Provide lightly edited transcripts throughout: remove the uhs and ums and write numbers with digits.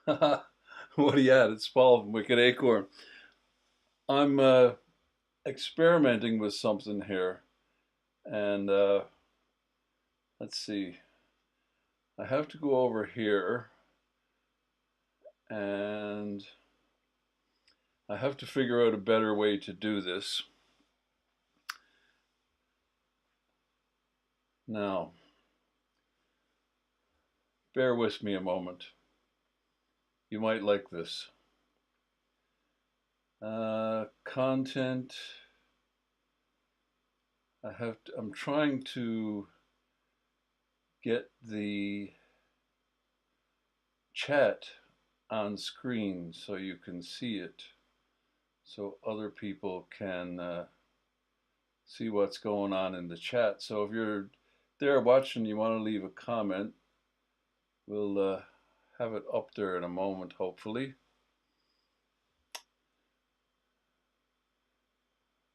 What are you at? It's Paul from Wicked Acorn. I'm experimenting with something here, and let's see. I have to go over here, and I have to figure out a better way to do this. Now, bear with me a moment. You might like this. Content. I'm trying to get the chat on screen so you can see it, so other people can see what's going on in the chat. So if you're there watching, you want to leave a comment, we'll have it up there in a moment, hopefully.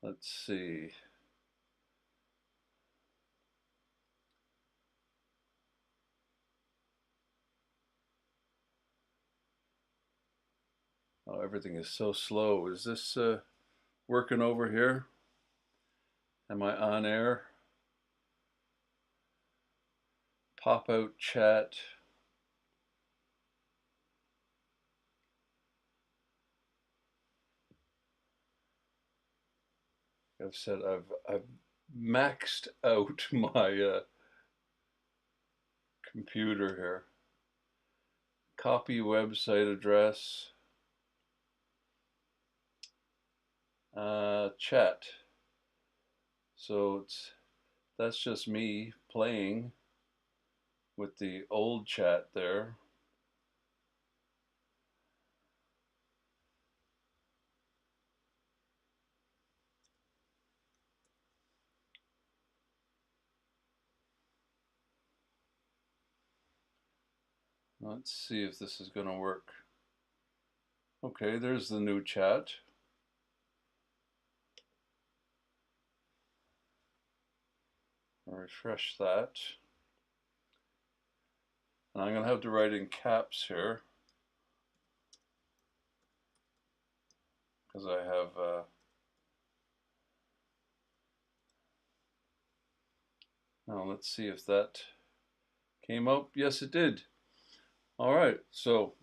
Let's see. Oh, everything is so slow. Is this working over here? Am I on air? Pop out chat. I've said I've maxed out my computer here. Copy website address. Chat. So that's just me playing with the old chat there. Let's see if this is going to work. Okay, there's the new chat. I'll refresh that. And I'm going to have to write in caps here because I have now let's see if that came up. Yes, it did. All right, so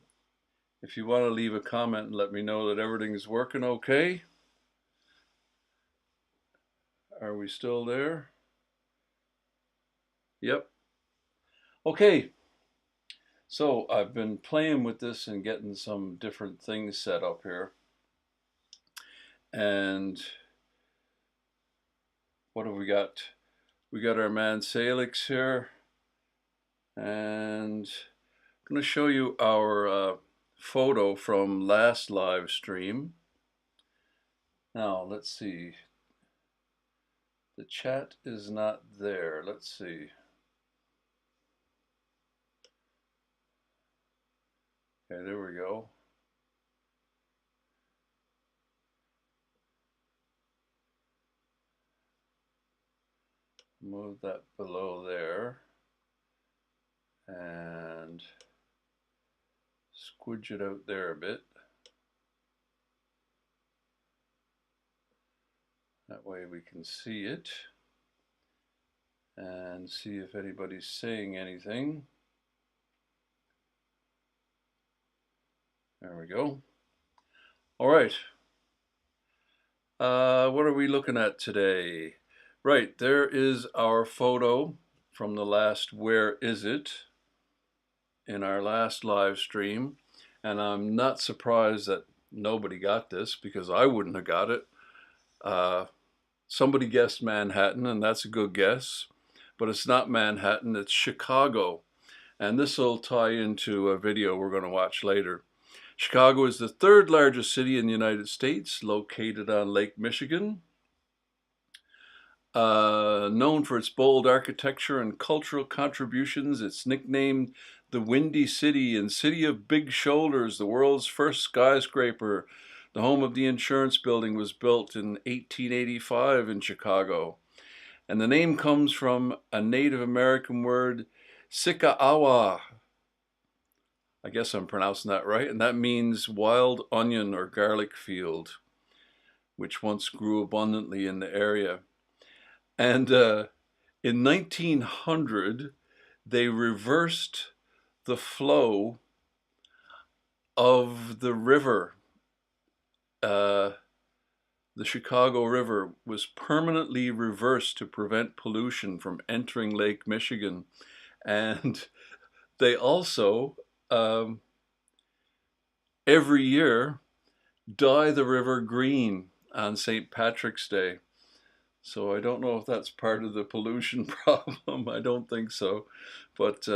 if you want to leave a comment and let me know that everything's working okay. Are we still there? Yep. Okay. So I've been playing with this and getting some different things set up here. And what have we got? We got our man Salix here. And I'm going to show you our photo from last live stream. Now, let's see. The chat is not there. Let's see. Okay, there we go. Move that below there. And squidge it out there a bit. That way we can see it and see if anybody's saying anything. There we go. All right. What are we looking at today? Right, there is our photo from the last Where Is It in our last live stream. And I'm not surprised that nobody got this because I wouldn't have got it. Somebody guessed Manhattan, and that's a good guess. But it's not Manhattan, it's Chicago. And this will tie into a video we're going to watch later. Chicago is the third largest city in the United States, located on Lake Michigan. Known for its bold architecture and cultural contributions, it's nicknamed the Windy City and City of Big Shoulders, the world's first skyscraper. The home of the insurance building was built in 1885 in Chicago. And the name comes from a Native American word, Sikaawa, I guess I'm pronouncing that right, and that means wild onion or garlic field, which once grew abundantly in the area. And in 1900, they reversed the flow of the river. The Chicago River was permanently reversed to prevent pollution from entering Lake Michigan. And they also, every year, dye the river green on St. Patrick's Day. So I don't know if that's part of the pollution problem. I don't think so. But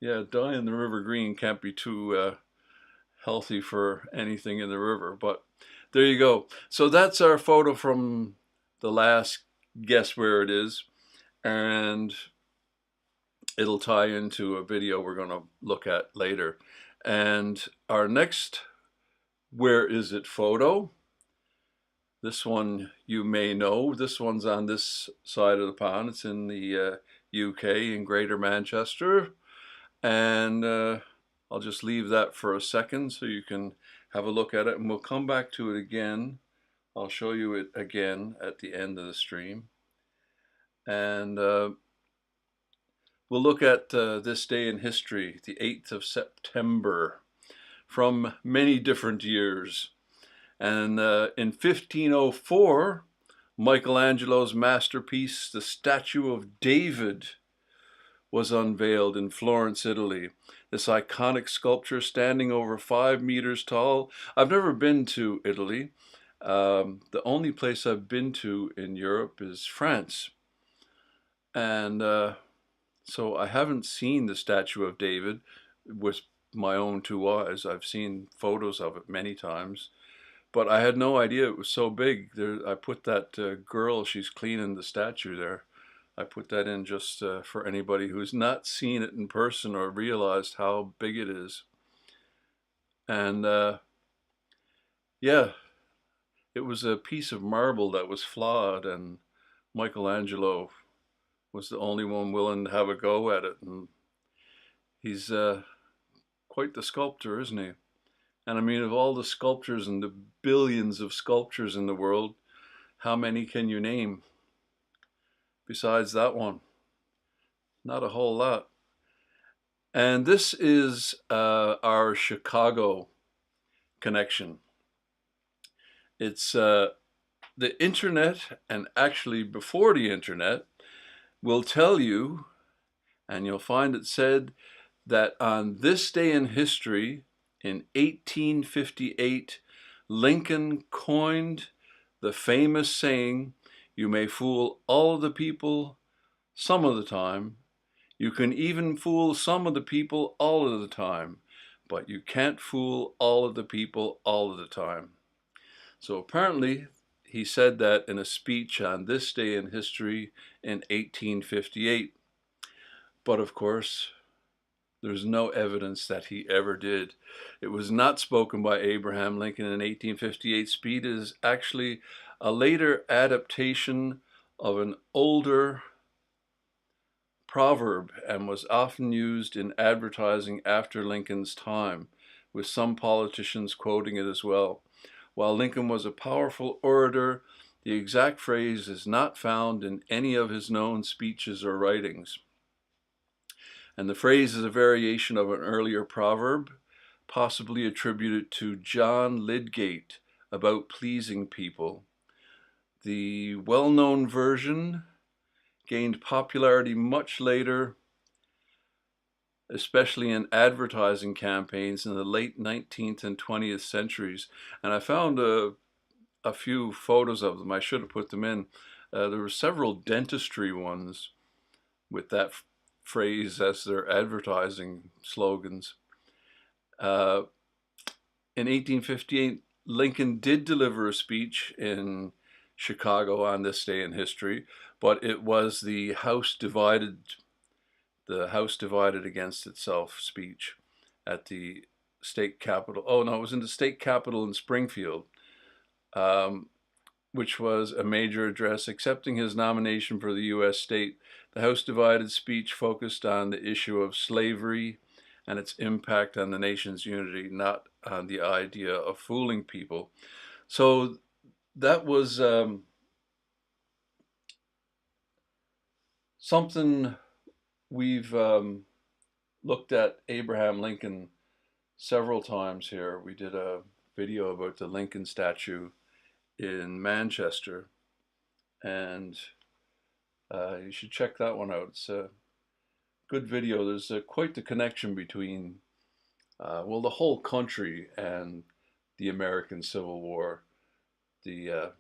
yeah, dyeing the river green can't be too healthy for anything in the river. But there you go. So that's our photo from the last Guess Where It Is. And it'll tie into a video we're going to look at later. And our next Where Is It photo, this one you may know. This one's on this side of the pond. It's in the UK, in Greater Manchester. And I'll just leave that for a second so you can have a look at it. And we'll come back to it again. I'll show you it again at the end of the stream. And we'll look at this day in history, the 8th of September, from many different years. And in 1504, Michelangelo's masterpiece, the Statue of David, was unveiled in Florence, Italy. This iconic sculpture standing over 5 meters tall. I've never been to Italy. The only place I've been to in Europe is France. And so I haven't seen the Statue of David with my own 2 eyes. I've seen photos of it many times. But I had no idea it was so big. I put that girl, she's cleaning the statue there. I put that in just for anybody who's not seen it in person or realized how big it is. And yeah, it was a piece of marble that was flawed, and Michelangelo was the only one willing to have a go at it. And he's quite the sculptor, isn't he? And I mean, of all the sculptures and the billions of sculptures in the world, how many can you name besides that one? Not a whole lot. And this is our Chicago connection. It's the internet, and actually before the internet, will tell you, and you'll find it said, that on this day in history, in 1858, Lincoln coined the famous saying, "You may fool all of the people some of the time. You can even fool some of the people all of the time, but you can't fool all of the people all of the time." So apparently he said that in a speech on this day in history in 1858. But of course, there's no evidence that he ever did. It was not spoken by Abraham Lincoln in 1858. Speed is actually a later adaptation of an older proverb and was often used in advertising after Lincoln's time, with some politicians quoting it as well. While Lincoln was a powerful orator, the exact phrase is not found in any of his known speeches or writings. And the phrase is a variation of an earlier proverb, possibly attributed to John Lydgate, about pleasing people. The well-known version gained popularity much later, especially in advertising campaigns in the late 19th and 20th centuries. And I found a few photos of them. I should have put them in. There were several dentistry ones with that phrase as their advertising slogans. In 1858, Lincoln did deliver a speech in Chicago on this day in history, but it was the House divided against itself speech at the state capitol. Oh no, it was in the state capitol in Springfield, which was a major address accepting his nomination for the U.S. state The House Divided speech focused on the issue of slavery and its impact on the nation's unity, not on the idea of fooling people. So that was something we've looked at Abraham Lincoln several times here. We did a video about the Lincoln statue in Manchester, and you should check that one out. It's a good video. There's quite the connection between, well, the whole country and the American Civil War, the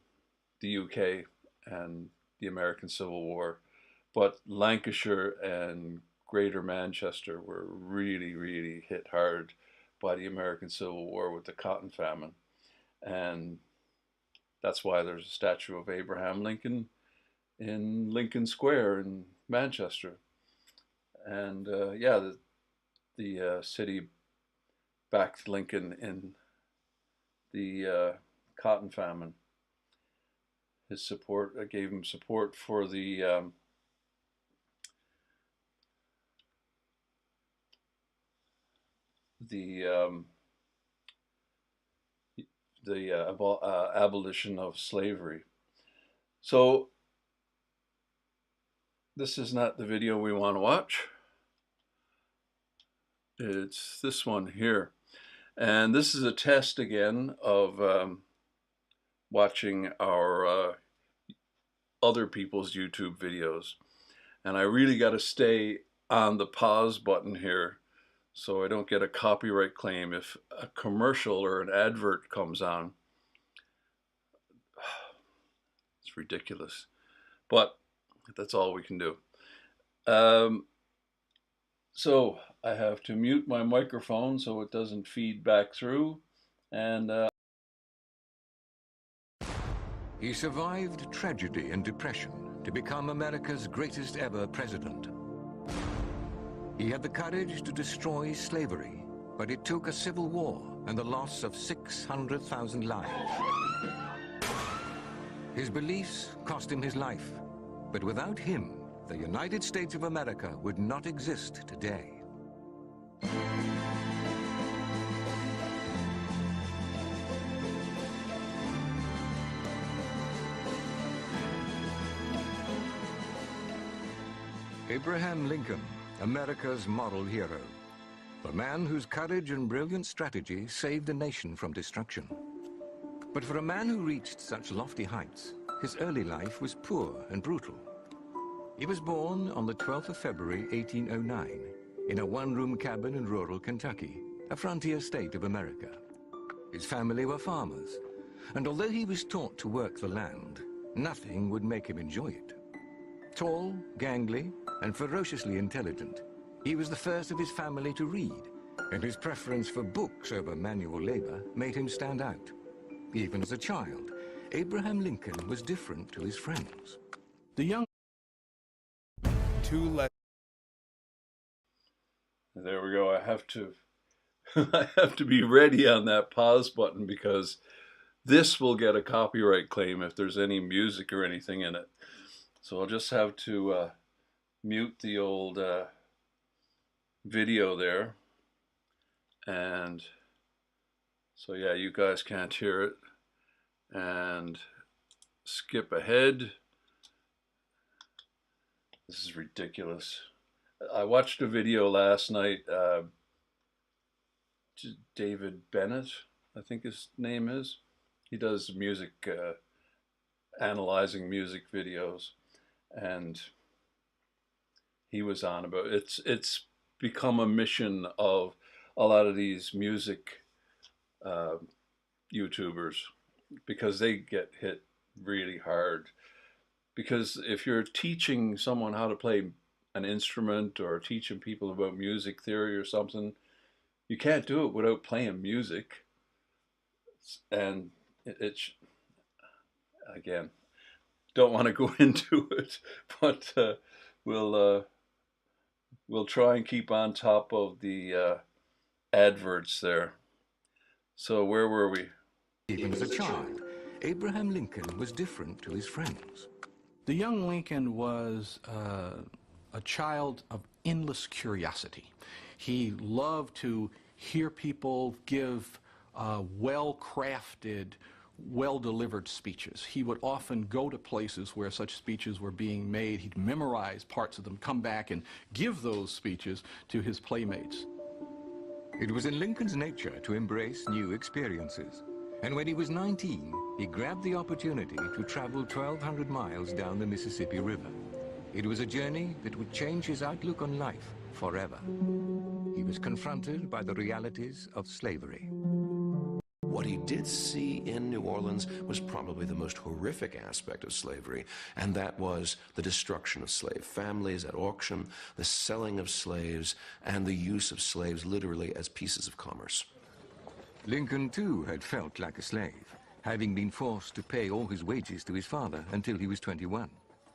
UK and the American Civil War. But Lancashire and Greater Manchester were really, really hit hard by the American Civil War with the Cotton Famine. And that's why there's a statue of Abraham Lincoln in Lincoln Square in Manchester. And yeah, the city backed Lincoln in the Cotton Famine. His support gave him support for the abolition of slavery. So this is not the video we want to watch. It's this one here. And this is a test again of watching our other people's YouTube videos. And I really got to stay on the pause button here so I don't get a copyright claim if a commercial or an advert comes on. It's ridiculous, but that's all we can do. So I have to mute my microphone so it doesn't feed back through, and he survived tragedy and depression to become America's greatest ever president. He had the courage to destroy slavery, but it took a civil war and the loss of 600,000 lives. His beliefs cost him his life, but without him, the United States of America would not exist today. Abraham Lincoln, America's moral hero. The man whose courage and brilliant strategy saved the nation from destruction. But for a man who reached such lofty heights, his early life was poor and brutal. He was born on the 12th of February, 1809, in a one-room cabin in rural Kentucky, a frontier state of America. His family were farmers, and although he was taught to work the land, nothing would make him enjoy it. Tall, gangly, and ferociously intelligent, he was the first of his family to read, and his preference for books over manual labor made him stand out. Even as a child, Abraham Lincoln was different to his friends. The young There we go. I have to I have to be ready on that pause button because this will get a copyright claim if there's any music or anything in it. So I'll just have to mute the old video there. And so yeah, you guys can't hear it. And skip ahead. This is ridiculous. I watched a video last night. David Bennett, I think his name is. He does music, analyzing music videos, and he was on about it's become a mission of a lot of these music YouTubers, because they get hit really hard. Because if you're teaching someone how to play an instrument or teaching people about music theory or something, you can't do it without playing music. And it's again, don't want to go into it, but we'll try and keep on top of the adverts there. So where were we? Even as a child, Abraham Lincoln was different to his friends. The young Lincoln was a child of endless curiosity. He loved to hear people give well-crafted, well-delivered speeches. He would often go to places where such speeches were being made. He'd memorize parts of them, come back and give those speeches to his playmates. It was in Lincoln's nature to embrace new experiences. And when he was 19, he grabbed the opportunity to travel 1,200 miles down the Mississippi River. It was a journey that would change his outlook on life forever. He was confronted by the realities of slavery. What he did see in New Orleans was probably the most horrific aspect of slavery, and that was the destruction of slave families at auction, the selling of slaves, and the use of slaves literally as pieces of commerce. Lincoln, too, had felt like a slave, having been forced to pay all his wages to his father until he was 21.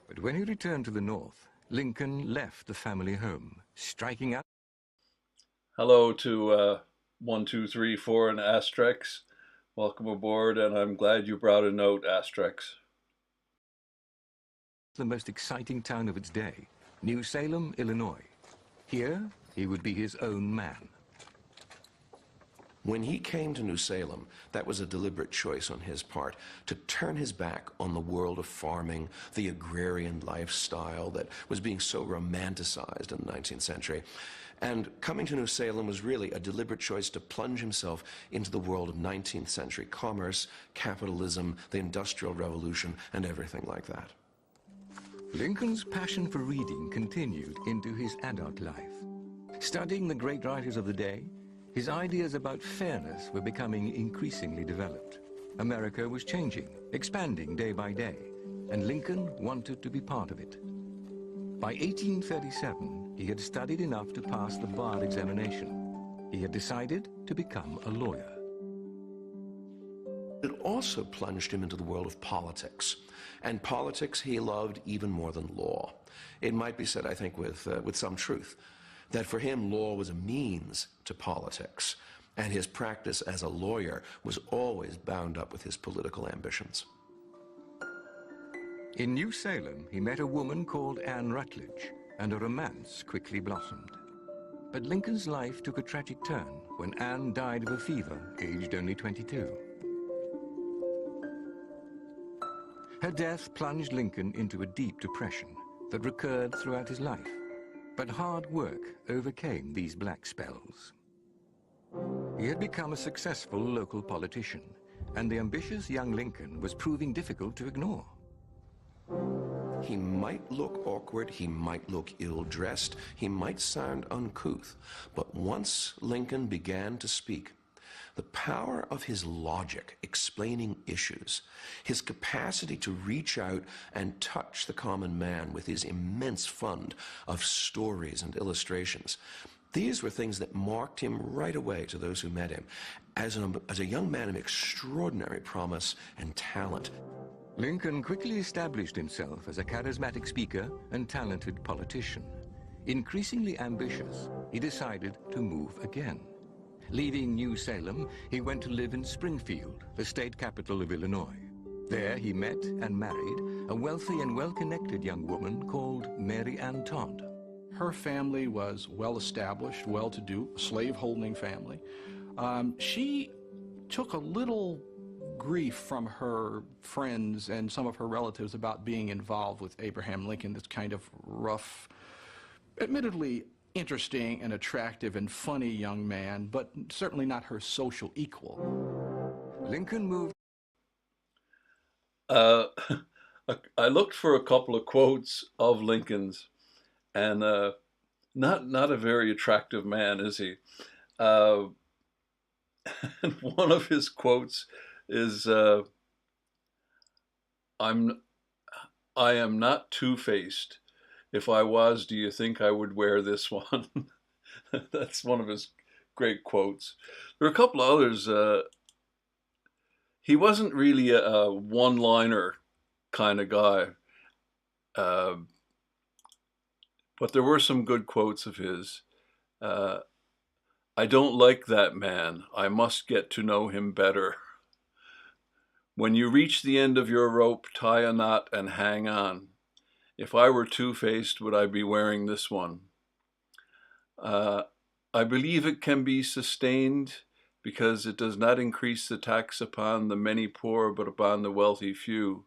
But when he returned to the North, Lincoln left the family home, striking out. Hello to 1, 2, 3, 4 and Asterix. Welcome aboard, and I'm glad you brought a note, Asterix. The most exciting town of its day, New Salem, Illinois. Here, he would be his own man. When he came to New Salem, that was a deliberate choice on his part to turn his back on the world of farming, the agrarian lifestyle that was being so romanticized in the 19th century. And coming to New Salem was really a deliberate choice to plunge himself into the world of 19th century commerce, capitalism, the Industrial Revolution, and everything like that. Lincoln's passion for reading continued into his adult life. Studying the great writers of the day, his ideas about fairness were becoming increasingly developed. America was changing, expanding day by day, and Lincoln wanted to be part of it. By 1837, he had studied enough to pass the bar examination. He had decided to become a lawyer. It also plunged him into the world of politics. And politics he loved even more than law. It might be said, I think, with some truth, that for him law was a means to politics, and his practice as a lawyer was always bound up with his political ambitions. In New Salem, he met a woman called Anne Rutledge, and a romance quickly blossomed. But Lincoln's life took a tragic turn when Anne died of a fever, aged only 22. Her death plunged Lincoln into a deep depression that recurred throughout his life. But hard work overcame these black spells. He had become a successful local politician, and the ambitious young Lincoln was proving difficult to ignore. He might look awkward, he might look ill-dressed, he might sound uncouth, but once Lincoln began to speak, the power of his logic explaining issues, his capacity to reach out and touch the common man with his immense fund of stories and illustrations, these were things that marked him right away to those who met him as a young man of extraordinary promise and talent. Lincoln quickly established himself as a charismatic speaker and talented politician. Increasingly ambitious, he decided to move again. Leaving New Salem, he went to live in Springfield, the state capital of Illinois. There he met and married a wealthy and well-connected young woman called Mary Ann Todd. Her family was well-established, well-to-do, slave-holding family. She took a little grief from her friends and some of her relatives about being involved with Abraham Lincoln, this kind of rough, admittedly interesting and attractive and funny young man, but certainly not her social equal. Lincoln moved. I looked for a couple of quotes of Lincoln's, and not a very attractive man, is he? And one of his quotes is, I am not two-faced. If I was, do you think I would wear this one? That's one of his great quotes. There are a couple of others. He wasn't really a one-liner kind of guy, but there were some good quotes of his. I don't like that man. I must get to know him better. When you reach the end of your rope, tie a knot and hang on. If I were two-faced, would I be wearing this one? I believe it can be sustained because it does not increase the tax upon the many poor, but upon the wealthy few.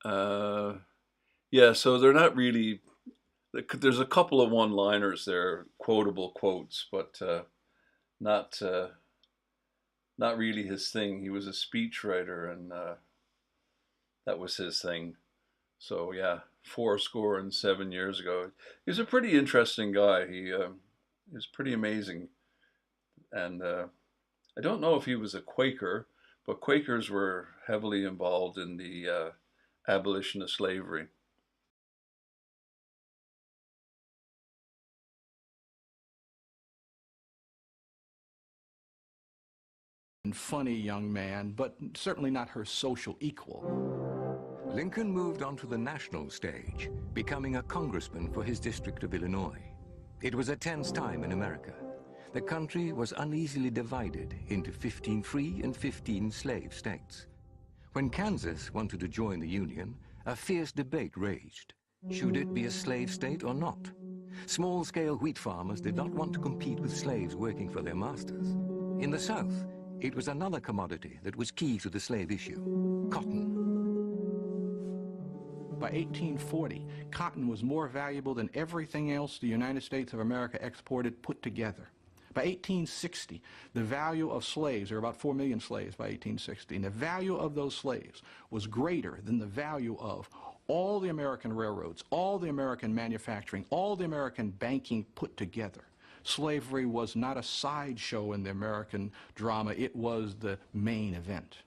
Yeah, so they're not really, there's a couple of one-liners there, quotable quotes, but not not really his thing. He was a speechwriter, and that was his thing. So yeah, 7 years ago. He was a pretty interesting guy. He was pretty amazing, and I don't know if he was a Quaker, but Quakers were heavily involved in the abolition of slavery. Funny young man, but certainly not her social equal. Lincoln moved onto the national stage, becoming a congressman for his district of Illinois. It was a tense time in America. The country was uneasily divided into 15 free and 15 slave states. When Kansas wanted to join the Union, a fierce debate raged. Should it be a slave state or not? Small-scale wheat farmers did not want to compete with slaves working for their masters. In the South, it was another commodity that was key to the slave issue: cotton. By 1840, cotton was more valuable than everything else the United States of America exported put together. By 1860, the value of slaves, there were about 4 million slaves by 1860, and the value of those slaves was greater than the value of all the American railroads, all the American manufacturing, all the American banking put together. Slavery was not a sideshow in the American drama, it was the main event.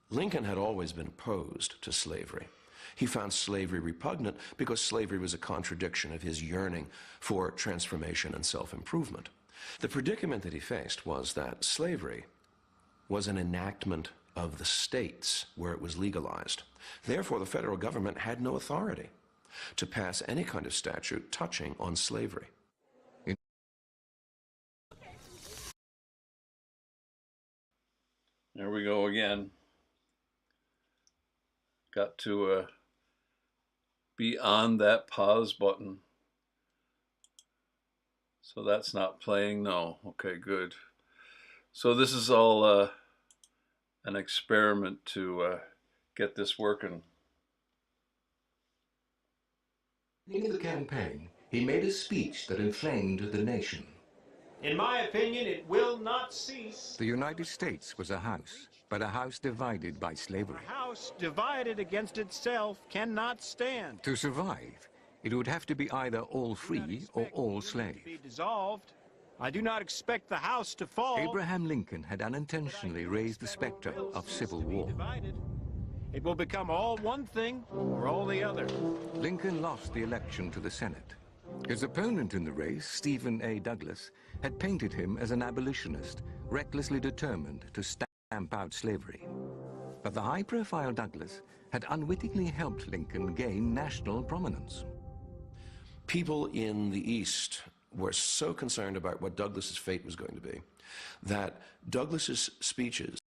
Lincoln had always been opposed to slavery. He found slavery repugnant because slavery was a contradiction of his yearning for transformation and self-improvement. The predicament that he faced was that slavery was an enactment of the states where it was legalized. Therefore, the federal government had no authority to pass any kind of statute touching on slavery. There we go again. Got to be on that pause button. So that's not playing? No. Okay, good. So this is all an experiment to get this working. In the campaign, he made a speech that inflamed the nation. In my opinion, it will not cease. The United States was a house, but a house divided by slavery. A house divided against itself cannot stand. To survive, it would have to be either all free or all slave. Be dissolved. I do not expect the house to fall. Abraham Lincoln had unintentionally raised the specter of civil war. It will become all one thing or all the other. Lincoln lost the election to the Senate. His opponent in the race, Stephen A. Douglas, had painted him as an abolitionist, recklessly determined to stamp out slavery. But the high-profile Douglas had unwittingly helped Lincoln gain national prominence. People in the East were so concerned about what Douglas's fate was going to be that Douglas's speeches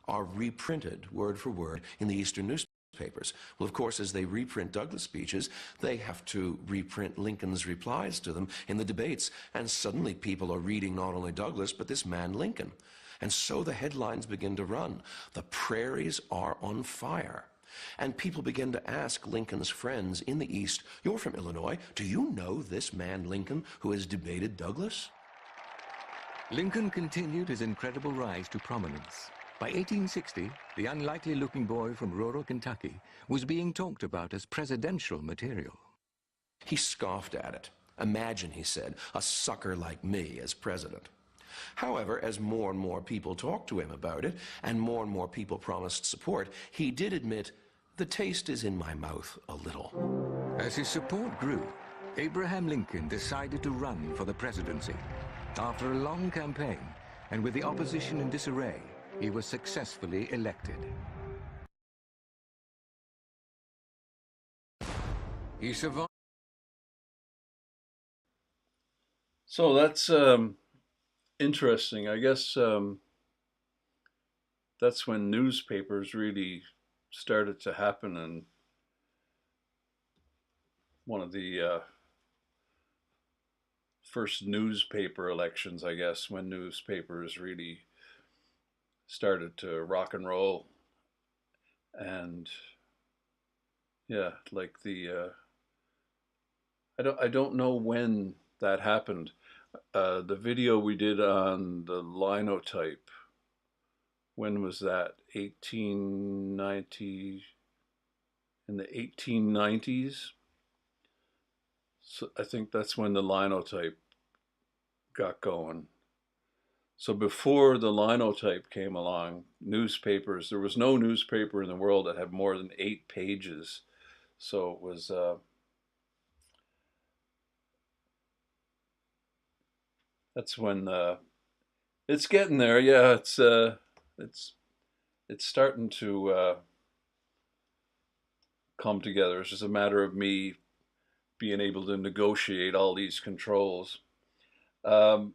are reprinted word for word in the Eastern newspapers. Well, of course, as they reprint Douglas speeches, they have to reprint Lincoln's replies to them in the debates, and suddenly people are reading not only Douglas, but this man Lincoln. And so the headlines begin to run. The prairies are on fire. And people begin to ask Lincoln's friends in the East, "You're from Illinois, do you know this man Lincoln who has debated Douglas?" Lincoln continued his incredible rise to prominence. By 1860, the unlikely-looking boy from rural Kentucky was being talked about as presidential material. He scoffed at it. "Imagine," he said, "a sucker like me as president." However, as more and more people talked to him about it, and more people promised support, he did admit, "The taste is in my mouth a little." As his support grew, Abraham Lincoln decided to run for the presidency. After a long campaign, and with the opposition in disarray, he was successfully elected. He survived. So that's interesting. I guess that's when newspapers really started to happen in one of the first newspaper elections, I guess, when newspapers really started to rock and roll. And yeah, like I don't know when that happened. The video we did on the linotype, when was that? 1890, in the 1890s. So I think that's when the linotype got going. So before the linotype came along, newspapers, there was no newspaper in the world that had more than 8 pages. So it was, that's when, it's getting there. Yeah, it's starting to come together. It's just a matter of me being able to negotiate all these controls. Yeah,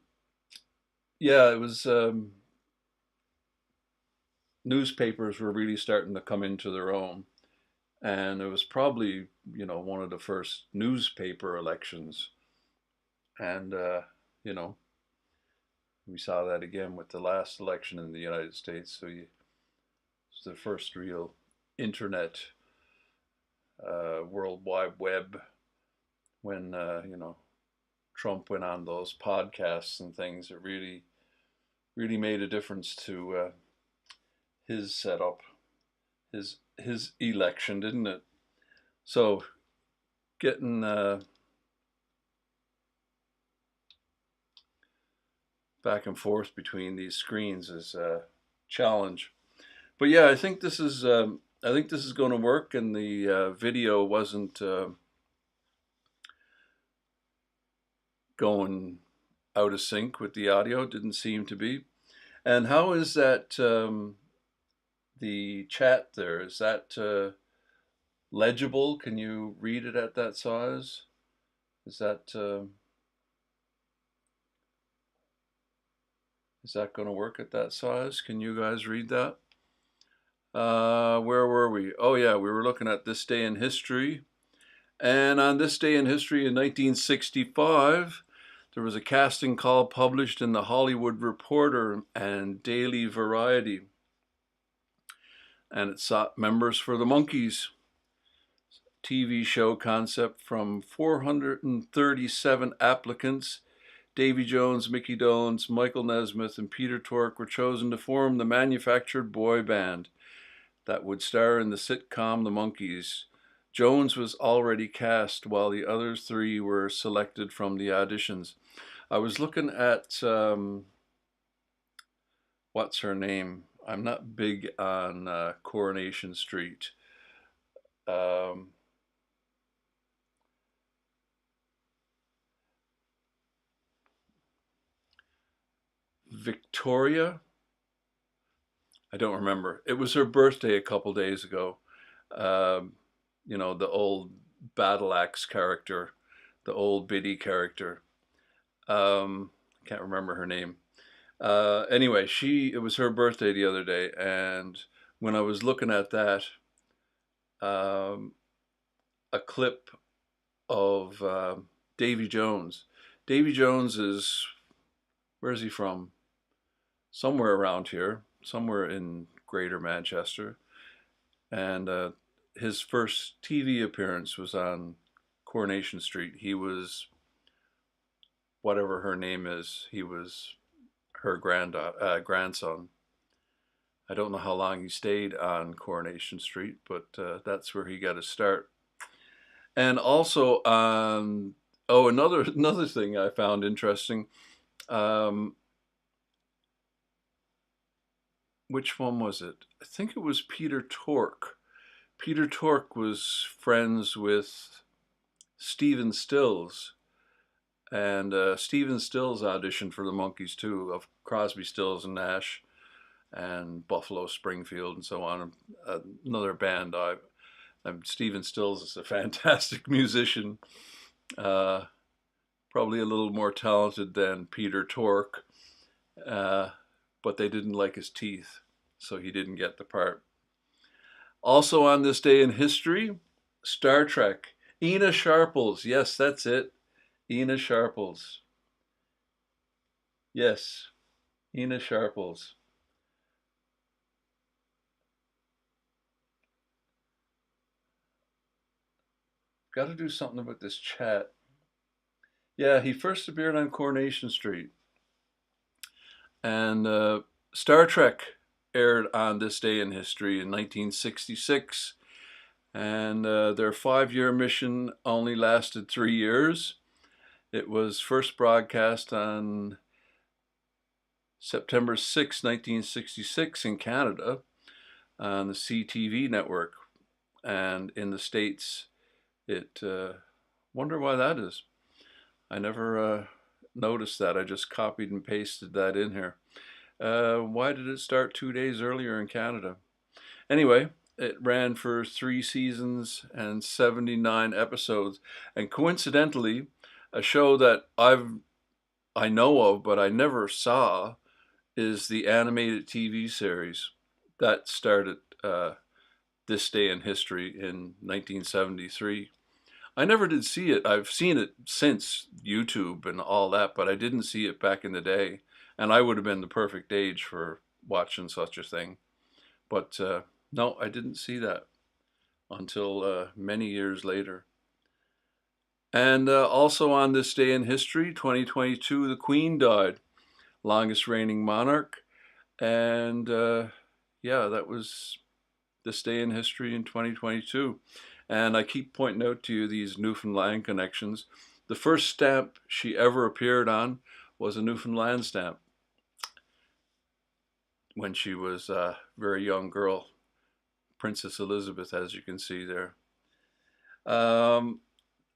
it was, newspapers were really starting to come into their own. And it was probably, one of the first newspaper elections. And, we saw that again with the last election in the United States. So it's the first real internet, World Wide Web, when, Trump went on those podcasts and things. It really, really made a difference to his setup, his election, didn't it? So getting back and forth between these screens is a challenge. But yeah, I think this is going to work, and the video wasn't going out of sync with the audio. It didn't seem to be. And how is that, the chat there? Is that legible? Can you read it at that size? Is that going to work at that size? Can you guys read that? Where were we? Oh yeah, we were looking at this day in history. And on this day in history in 1965, there was a casting call published in the Hollywood Reporter and Daily Variety. And it sought members for the Monkees TV show concept. From 437 applicants, Davy Jones, Mickey Dolenz, Michael Nesmith, and Peter Tork were chosen to form the manufactured boy band that would star in the sitcom The Monkees. Jones was already cast, while the other 3 were selected from the auditions. I was looking at, what's her name? I'm not big on Coronation Street. Victoria? I don't remember. It was her birthday a couple days ago. The old battle axe character, the old Biddy character. Can't remember her name. Anyway, it was her birthday the other day, and when I was looking at that, a clip of Davy Jones. Davy Jones is, where is he from? Somewhere around here, somewhere in Greater Manchester. And his first TV appearance was on Coronation Street. He was, whatever her name is, he was her grandson. I don't know how long he stayed on Coronation Street, but that's where he got his start. And also, another thing I found interesting. Which one was it? I think it was Peter Tork. Peter Tork was friends with Stephen Stills. And Stephen Stills auditioned for the Monkees too, of Crosby, Stills and Nash, and Buffalo Springfield, and so on. Another band. Stephen Stills is a fantastic musician, probably a little more talented than Peter Tork, but they didn't like his teeth, so he didn't get the part. Also on this day in history, Star Trek. Ina Sharples. Yes, that's it. Ina Sharples. Yes, Ina Sharples. Got to do something about this chat. Yeah, he first appeared on Coronation Street. And Star Trek aired on this day in history in 1966. And their 5-year mission only lasted 3 years. It was first broadcast on September 6, 1966 in Canada on the CTV network. And in the States, wonder why that is. I never noticed that. I just copied and pasted that in here. Why did it start 2 days earlier in Canada? Anyway, it ran for 3 seasons and 79 episodes. And coincidentally, a show that I know of, but I never saw, is the animated TV series that started this day in history in 1973. I never did see it. I've seen it since YouTube and all that, but I didn't see it back in the day. And I would have been the perfect age for watching such a thing. But no, I didn't see that until many years later. And also on this day in history, 2022, the Queen died, longest reigning monarch. And yeah, that was this day in history in 2022. And I keep pointing out to you these Newfoundland connections. The first stamp she ever appeared on was a Newfoundland stamp when she was a very young girl, Princess Elizabeth, as you can see there.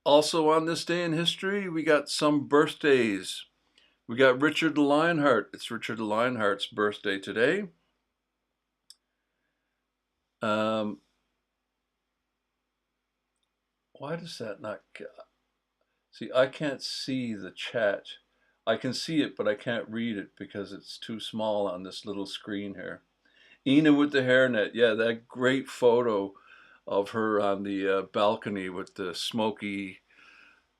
Also on this day in history, we got some birthdays. We got Richard Lionheart. It's Richard Lionheart's birthday today. Why does that not... See, I can't see the chat. I can see it, but I can't read it because it's too small on this little screen here. Ina with the hairnet. Yeah, that great photo of her on the balcony with the smoky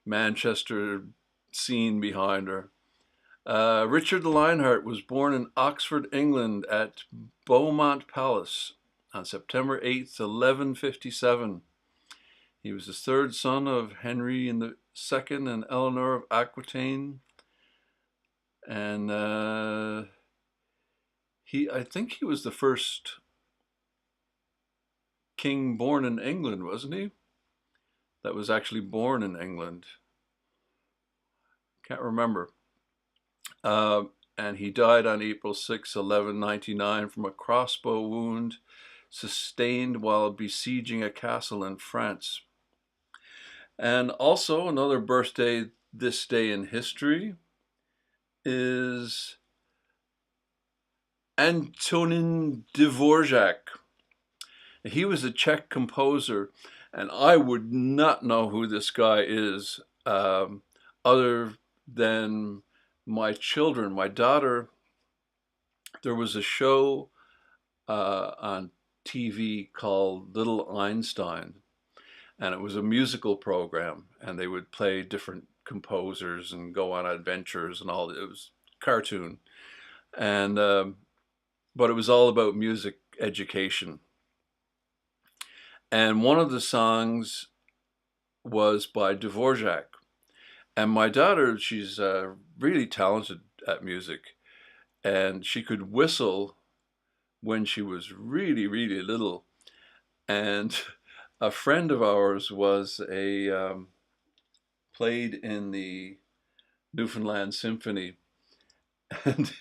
Manchester scene behind her. Richard Lionheart was born in Oxford, England at Beaumont Palace on September 8th, 1157. He was the third son of Henry II and Eleanor of Aquitaine. And I think he was the first king born in England, wasn't he? That was actually born in England. Can't remember. And he died on April 6, 1199 from a crossbow wound sustained while besieging a castle in France. And also another birthday this day in history is Antonin Dvorak. He was a Czech composer, and I would not know who this guy is other than my children. My daughter, there was a show on TV called Little Einstein, and it was a musical program, and they would play different composers and go on adventures and all. It was cartoon, and but it was all about music education. And one of the songs was by Dvorak. And my daughter, she's really talented at music, and she could whistle when she was really, really little. And a friend of ours was played in the Newfoundland Symphony, and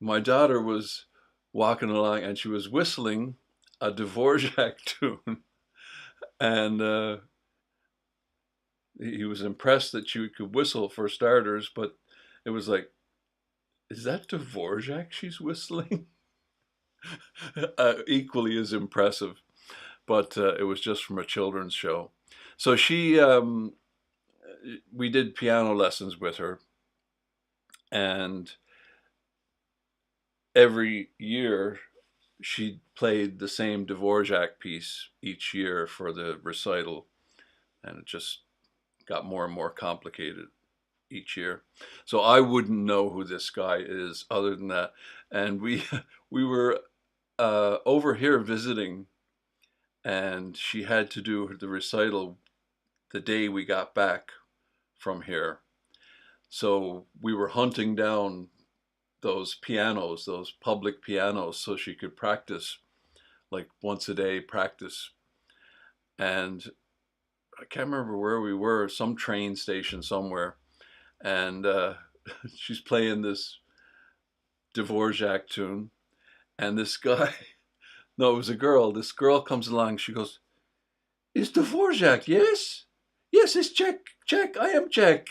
my daughter was walking along and she was whistling a Dvorak tune, and he was impressed that she could whistle for starters, but it was like, is that Dvorak she's whistling? Equally as impressive, but it was just from a children's show. So we did piano lessons with her, and every year she played the same Dvorak piece each year for the recital, and it just got more and more complicated each year. So I wouldn't know who this guy is other than that. And we were over here visiting, and she had to do the recital the day we got back from here. So we were hunting down those pianos, those public pianos, so she could practice, like once a day practice. And I can't remember where we were, some train station somewhere. And she's playing this Dvorak tune. And this guy, no, it was a girl. This girl comes along. She goes, "It's Dvorak, yes? Yes, it's Czech. Czech. I am Czech."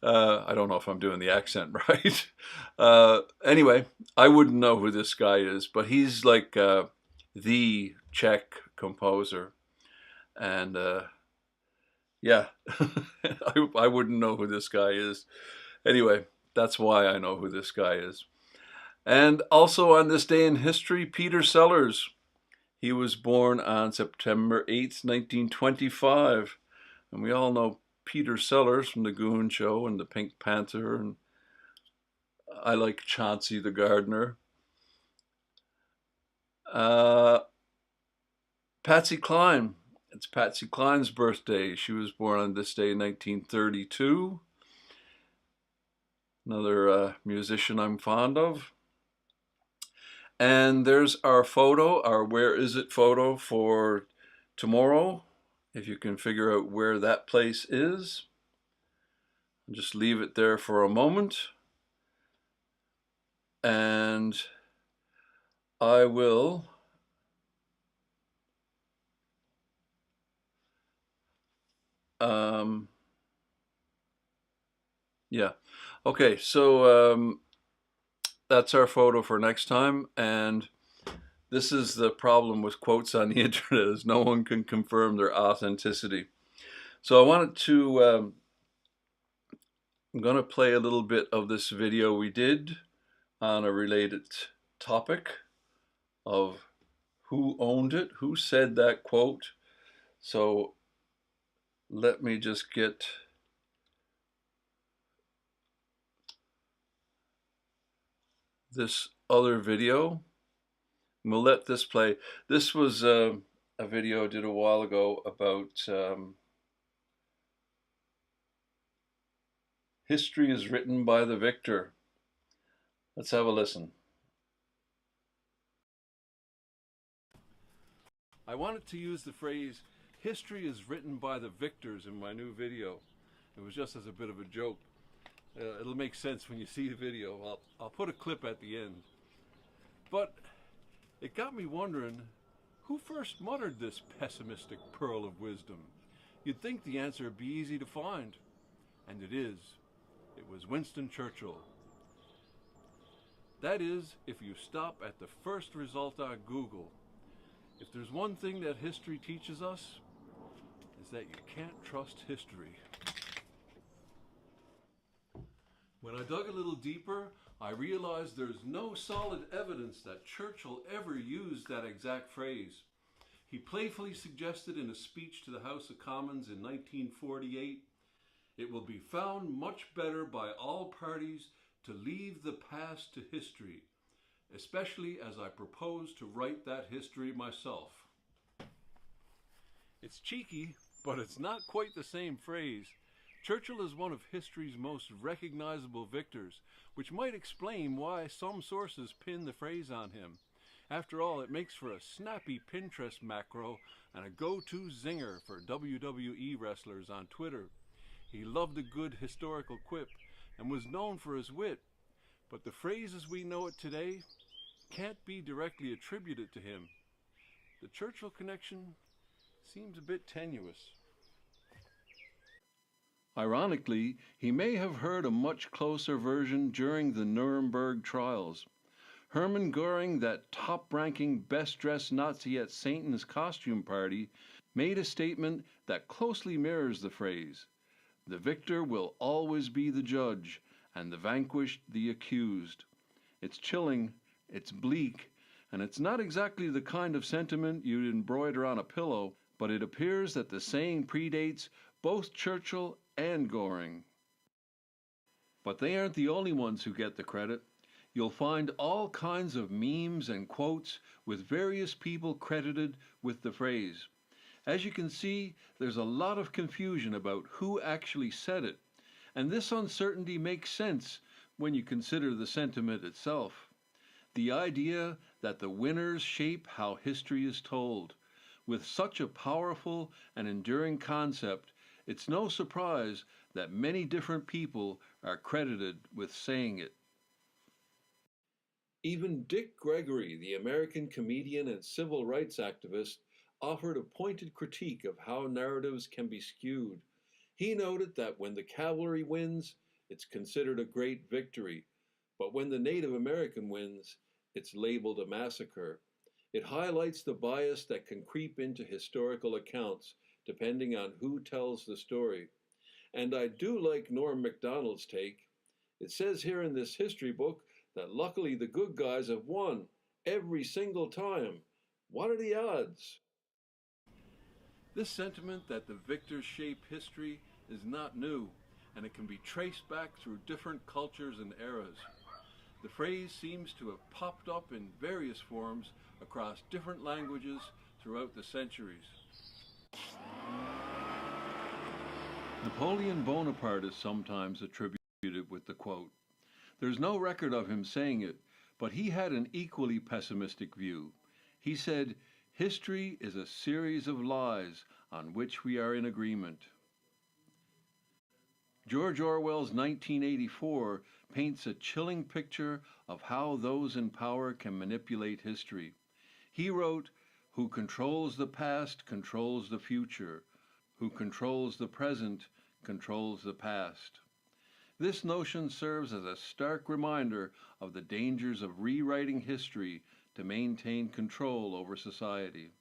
I don't know if I'm doing the accent right. Anyway, I wouldn't know who this guy is, but he's like the Czech composer. And yeah, I wouldn't know who this guy is. Anyway, that's why I know who this guy is. And also on this day in history, Peter Sellers. He was born on September 8th, 1925. And we all know Peter Sellers from The Goon Show and The Pink Panther, and I like Chauncey the Gardener. Patsy Cline. It's Patsy Cline's birthday. She was born on this day in 1932. Another musician I'm fond of. And there's our photo, our Where Is It photo for tomorrow. If you can figure out where that place is, just leave it there for a moment. And I will yeah. Okay, so that's our photo for next time. And this is the problem with quotes on the internet, is no one can confirm their authenticity. So I wanted to, I'm going to play a little bit of this video we did on a related topic of who owned it, who said that quote. So let me just get this other video. We'll let this play. This was a video I did a while ago about history is written by the victor. Let's have a listen. I wanted to use the phrase, history is written by the victors, in my new video. It was just as a bit of a joke. It'll make sense when you see the video. I'll put a clip at the end. But it got me wondering, who first muttered this pessimistic pearl of wisdom? You'd think the answer would be easy to find. And it is. It was Winston Churchill. That is, if you stop at the first result on Google. If there's one thing that history teaches us, is that you can't trust history. When I dug a little deeper, I realized there's no solid evidence that Churchill ever used that exact phrase. He playfully suggested in a speech to the House of Commons in 1948, "It will be found much better by all parties to leave the past to history, especially as I propose to write that history myself." It's cheeky, but it's not quite the same phrase. Churchill is one of history's most recognizable victors, which might explain why some sources pin the phrase on him. After all, it makes for a snappy Pinterest macro and a go-to zinger for WWE wrestlers on Twitter. He loved a good historical quip and was known for his wit, but the phrase as we know it today can't be directly attributed to him. The Churchill connection seems a bit tenuous. Ironically, he may have heard a much closer version during the Nuremberg trials. Hermann Goering, that top-ranking, best-dressed Nazi at Satan's costume party, made a statement that closely mirrors the phrase. The victor will always be the judge, and the vanquished the accused. It's chilling It's bleak, and it's not exactly the kind of sentiment you'd embroider on a pillow, but it appears that the saying predates both Churchill and Goring. But they aren't the only ones who get the credit. You'll find all kinds of memes and quotes with various people credited with the phrase. As you can see, there's a lot of confusion about who actually said it, and this uncertainty makes sense when you consider the sentiment itself. The idea that the winners shape how history is told. With such a powerful and enduring concept, it's no surprise that many different people are credited with saying it. Even Dick Gregory, the American comedian and civil rights activist, offered a pointed critique of how narratives can be skewed. He noted that when the cavalry wins, it's considered a great victory, but when the Native American wins, it's labeled a massacre. It highlights the bias that can creep into historical accounts, depending on who tells the story. And I do like Norm Macdonald's take. It says here in this history book that luckily the good guys have won every single time. What are the odds? This sentiment that the victors shape history is not new, and it can be traced back through different cultures and eras. The phrase seems to have popped up in various forms across different languages throughout the centuries. Napoleon Bonaparte is sometimes attributed with the quote. There's no record of him saying it, but he had an equally pessimistic view. He said, "History is a series of lies on which we are in agreement." George Orwell's 1984 paints a chilling picture of how those in power can manipulate history. He wrote, "Who controls the past controls the future. Who controls the present controls the past." This notion serves as a stark reminder of the dangers of rewriting history to maintain control over society.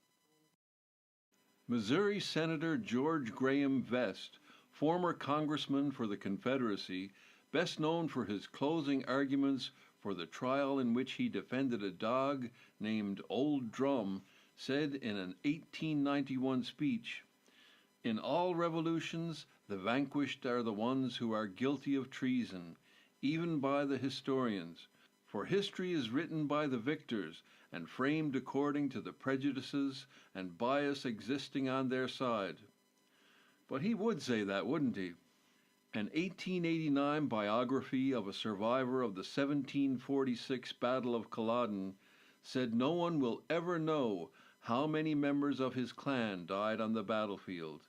Missouri Senator George Graham Vest, former congressman for the Confederacy, best known for his closing arguments for the trial in which he defended a dog named Old Drum, said in an 1891 speech, "In all revolutions, the vanquished are the ones who are guilty of treason, even by the historians, for history is written by the victors and framed according to the prejudices and bias existing on their side." But he would say that, wouldn't he? An 1889 biography of a survivor of the 1746 Battle of Culloden said no one will ever know how many members of his clan died on the battlefield,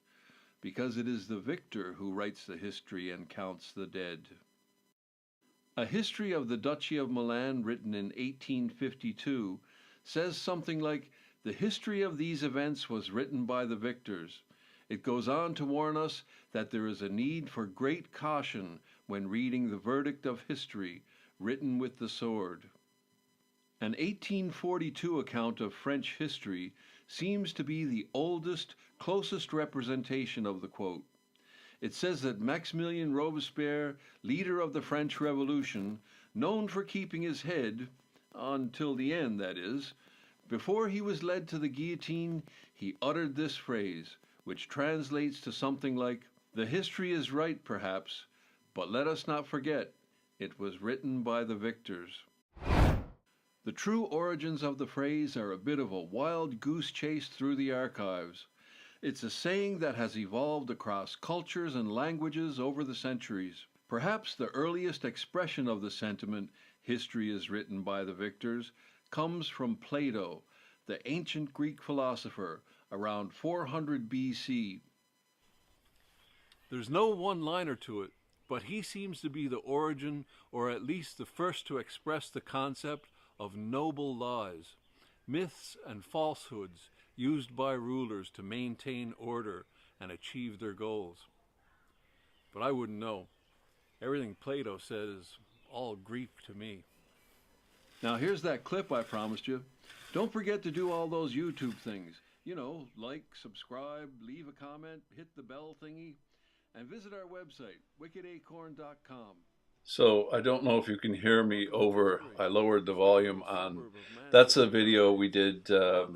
because it is the victor who writes the history and counts the dead. A history of the Duchy of Milan written in 1852 says something like, "The history of these events was written by the victors." It goes on to warn us that there is a need for great caution when reading the verdict of history written with the sword. An 1842 account of French history seems to be the oldest, closest representation of the quote. It says that Maximilien Robespierre, leader of the French Revolution, known for keeping his head, until the end that is, before he was led to the guillotine, he uttered this phrase, which translates to something like, "The history is right, perhaps, but let us not forget, it was written by the victors." The true origins of the phrase are a bit of a wild goose chase through the archives. It's a saying that has evolved across cultures and languages over the centuries. Perhaps the earliest expression of the sentiment, "history is written by the victors," comes from Plato, the ancient Greek philosopher, around 400 BC. There's no one-liner to it, but he seems to be the origin, or at least the first to express the concept of noble lies, myths and falsehoods used by rulers to maintain order and achieve their goals. But I wouldn't know. Everything Plato said is all Greek to me. Now here's that clip I promised you. Don't forget to do all those YouTube things. You know, like, subscribe, leave a comment, hit the bell thingy, and visit our website, wickedacorn.com. So I don't know if you can hear me over. I lowered the volume on. That's a video we did for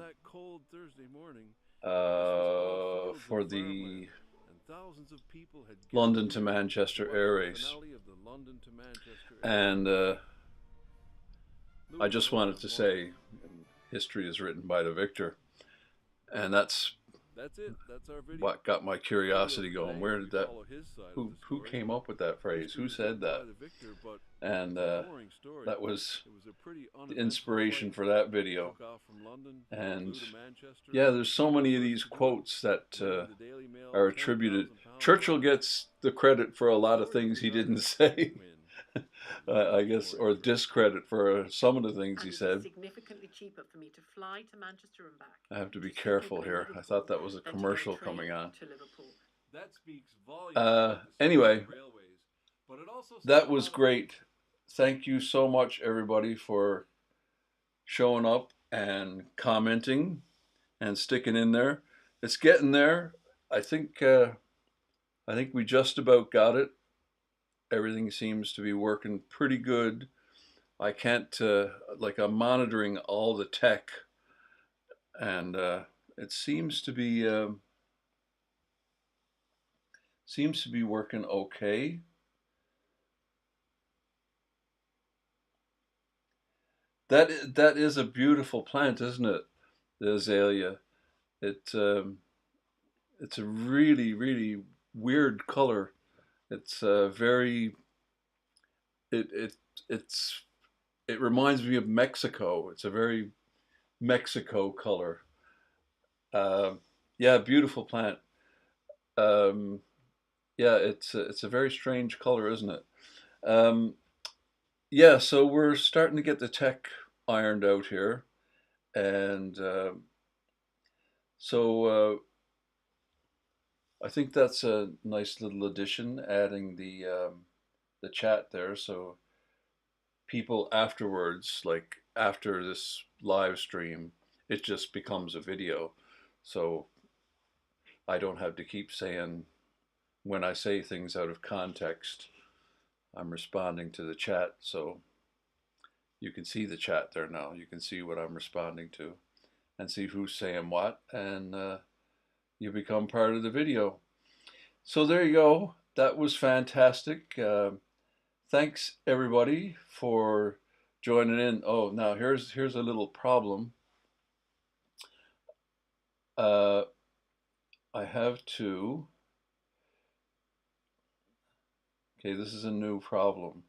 the London to Manchester air race, and I just wanted to say, history is written by the victor, and that's it. That's our video. what got my curiosity going. Where did that? Who came up with that phrase? Who said that? And that was the inspiration for that video. And yeah, there's so many of these quotes that are attributed. Churchill gets the credit for a lot of things he didn't say. I guess, or discredit for some of the things he said. Significantly cheaper for me to fly to Manchester and back. I have to be careful here. I thought that was a commercial coming on. That speaks volumes. Anyway, that was great. Thank you so much, everybody, for showing up and commenting and sticking in there. It's getting there. I think we just about got it. Everything seems to be working pretty good. I can't, I'm monitoring all the tech, and it seems to be working okay. That is a beautiful plant, isn't it? The azalea. It's a really, really weird color. It's very. It reminds me of Mexico. It's a very Mexico color. Yeah, beautiful plant. Yeah, it's a very strange color, isn't it? Yeah, so we're starting to get the tech ironed out here, and so I think that's a nice little addition, adding the chat there, so people afterwards, like after this live stream, it just becomes a video. So I don't have to keep saying, when I say things out of context, I'm responding to the chat. So you can see the chat there now. You can see what I'm responding to and see who's saying what, and you become part of the video. So there you go. That was fantastic. Thanks everybody for joining in. Oh, now here's a little problem. I have to. Okay, this is a new problem.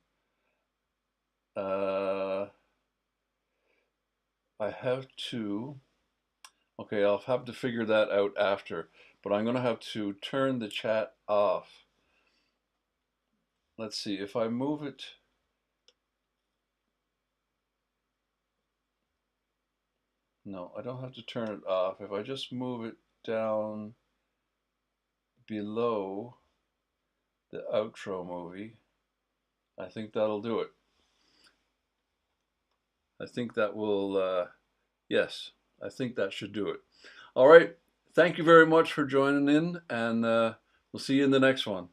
I have to. Okay, I'll have to figure that out after, but I'm going to have to turn the chat off. Let's see, if I move it. No, I don't have to turn it off. If I just move it down below the outro movie, I think that'll do it. I think that will, yes, I think that should do it. All right, thank you very much for joining in, and we'll see you in the next one.